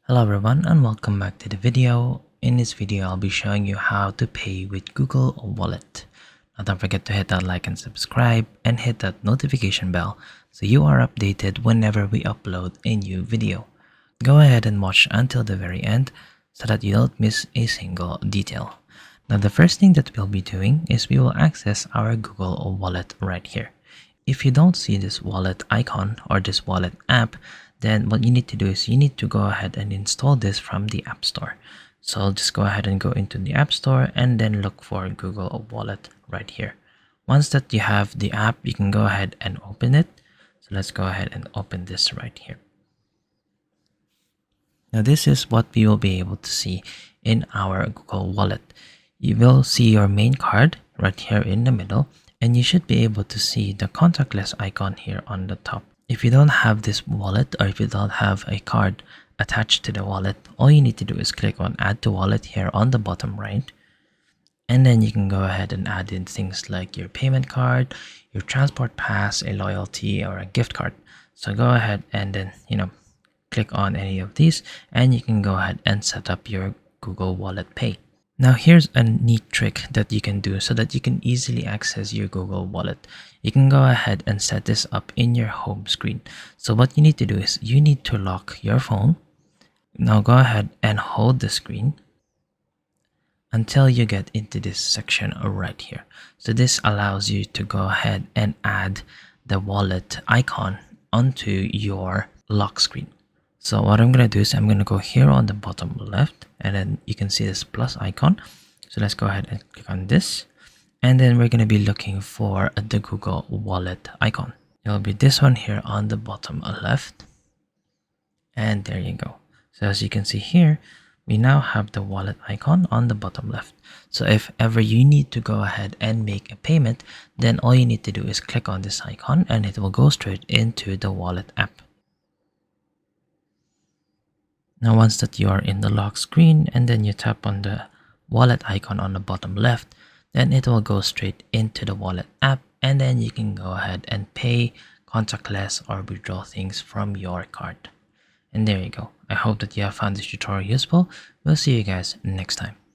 Hello everyone and welcome back to the video. In this video, I'll be showing you how to pay with Google Wallet. Now don't forget to hit that like and subscribe and hit that notification bell so you are updated whenever we upload a new video. Go ahead and watch until the very end so that you don't miss a single detail. Now the first thing that we'll be doing is we will access our Google Wallet right here. If you don't see this wallet icon or this wallet app, then what you need to do is you need to go ahead and install this from the App Store. So I'll just go ahead and go into the App Store and then look for Google Wallet right here. Once that you have the app, you can go ahead and open it. So let's go ahead and open this right here. Now this is what we will be able to see in our Google Wallet. You will see your main card right here in the middle, and you should be able to see the contactless icon here on the top. If you don't have this wallet or if you don't have a card attached to the wallet, all you need to do is click on add to wallet here on the bottom right. And then you can go ahead and add in things like your payment card, your transport pass, a loyalty, or a gift card. So go ahead and then, click on any of these and you can go ahead and set up your Google Wallet Pay. Now here's a neat trick that you can do so that you can easily access your Google Wallet. You can go ahead and set this up in your home screen. So what you need to do is you need to lock your phone. Now go ahead and hold the screen until you get into this section right here. So this allows you to go ahead and add the wallet icon onto your lock screen. So what I'm going to do is I'm going to go here on the bottom left and then you can see this plus icon. So let's go ahead and click on this. And then we're going to be looking for the Google Wallet icon. It'll be this one here on the bottom left. And there you go. So as you can see here, we now have the wallet icon on the bottom left. So if ever you need to go ahead and make a payment, then all you need to do is click on this icon and it will go straight into the wallet app. Now once that you are in the lock screen and then you tap on the wallet icon on the bottom left, then it will go straight into the wallet app and then you can go ahead and pay contactless or withdraw things from your card. And there you go. I hope that you have found this tutorial useful. We'll see you guys next time.